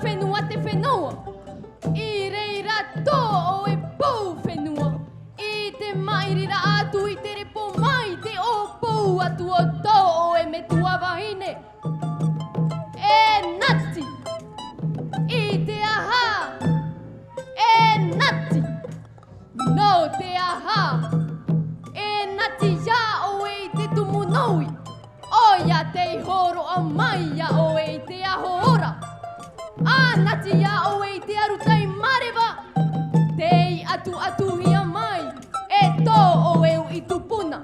whenua te whenua. I reira tō o e pō whenua. I te mairira atu i te repo mai te o pō atu o tō o e me tua wahine. E nati. I te aha. E nati. No te aha. E nati ya o e te tumunoi. O ia te horo a mai ya o e te ahora. A nati ya o e te arutai marewa. Tei atu atu ia mai. E tō o eu i tupuna.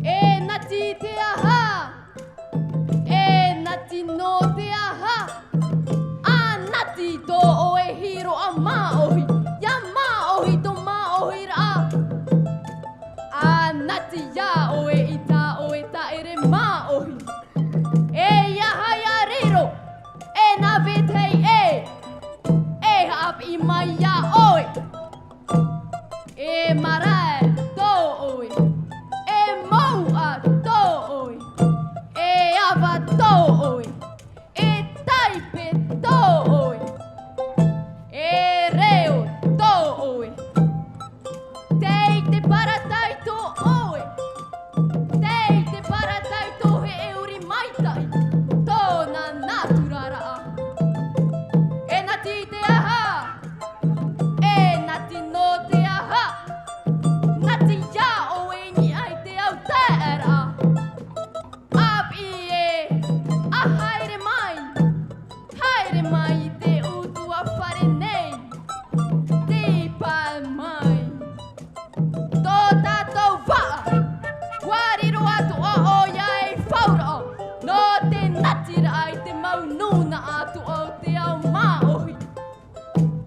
E nati te aha. E nati no te aha. A nati tō o e hiro a maohi. Ia maohi tō maohi ra. A nati ya o e ita o e ta ere maohi. E ia hai a riro. E na vetei e. E hap i mai ya oe. E marae tō oe. E moua tō oe. E awa tō oe. E taipe tō oe. E reo tō oe. Tei te paratai tō oe. Tei te paratai tō he euri maitai. Tōna naturara a. E nati te aha. E nati no te aha. Nati ya o e ni ai te au tēra. Api e. A haere mai. Haere mai i te utua whare nei. Tipa mai. Tō tātou waa. Wariro atu o ia e whaura o. No te natira ai te maununa atu o te au maohi.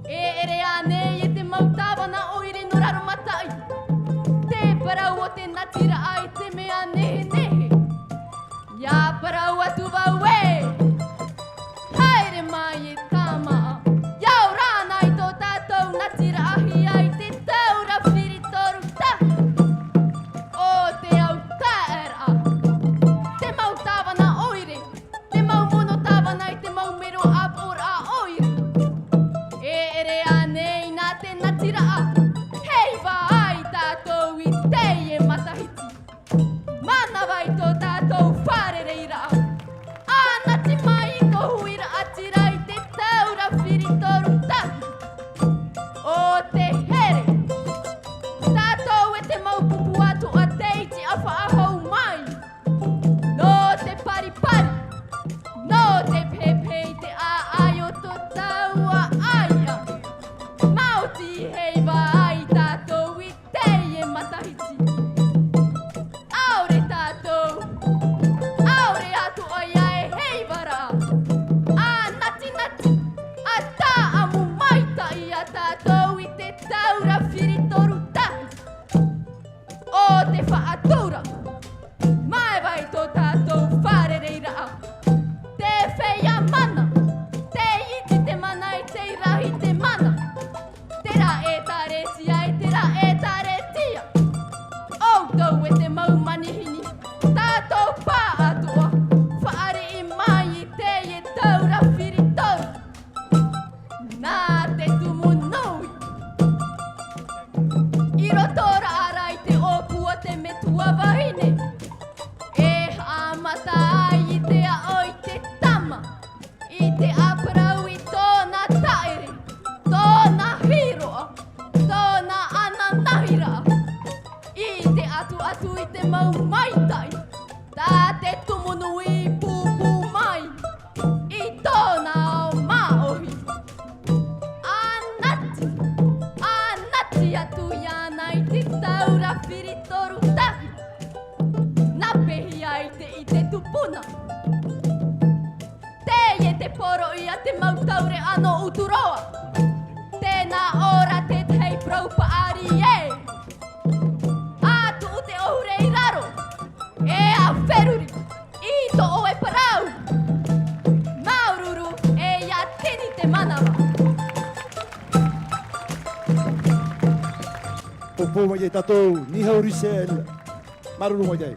E ere anei e te mautawana o ire no raro matai. Te parau o te natira ai te mea nehe nehe. Ia parau atu wau e. Haere mai e tāmaa. Iau rāna i tō tātou natira ahi ai te taura whiritoru tahi. O te au taera. Te mau tāwana oire. Te mau mono tāwana i te mau mero apora a oire. E ere anei nā te natira a. Hei wā ai tātou i tei e matahiti. Mana vai tō tātou wharereira a. A nati mai i tō huira atira i te taura whiritoru tahi. O te here. Tātou e te mau pupu atu a teiti a whaahau mai. No te paripari. No te pepei te a ai o tō taua aia. Mauti hei wā ai tātou i tei e matahiti. Aore tātou. Aore atu o ia e hei wara. A nati nati. A tā amu maita i a tātou i te taura whiritoru tahi. O te whaatura. Mai vai tō tātou wharereira a. Te whea mana. Te iti te mana i te rahi te mana. Te ra e taretia e te ra e taretia. Outou e te mau manihini. Tātou pā atua. Whaare i mai i te e taura whiritoru. Nā te tumu nui. I rotora ara i te opua te metua wahine. E amata ai i te ao i te tama. I te aparau i tōna taere. Tōna hiroa. Tōna ananahira. I te atu atu i te mau maitai. Tā te tumunui pupu mai. I tōna o maohi. Anati. Anati atu iana i te taura whiritoru tahi. Napehi ai te i te tupuna. Te e te poro i a te mautaure ano uturoa. Tēnā ora te tei praupa ari e. Atu u te ohure i raro. E a wheruri. I to o e parau. Maururu e ia tini te manawa. Popo mai e tatou, ni haurisel, maruru mai e.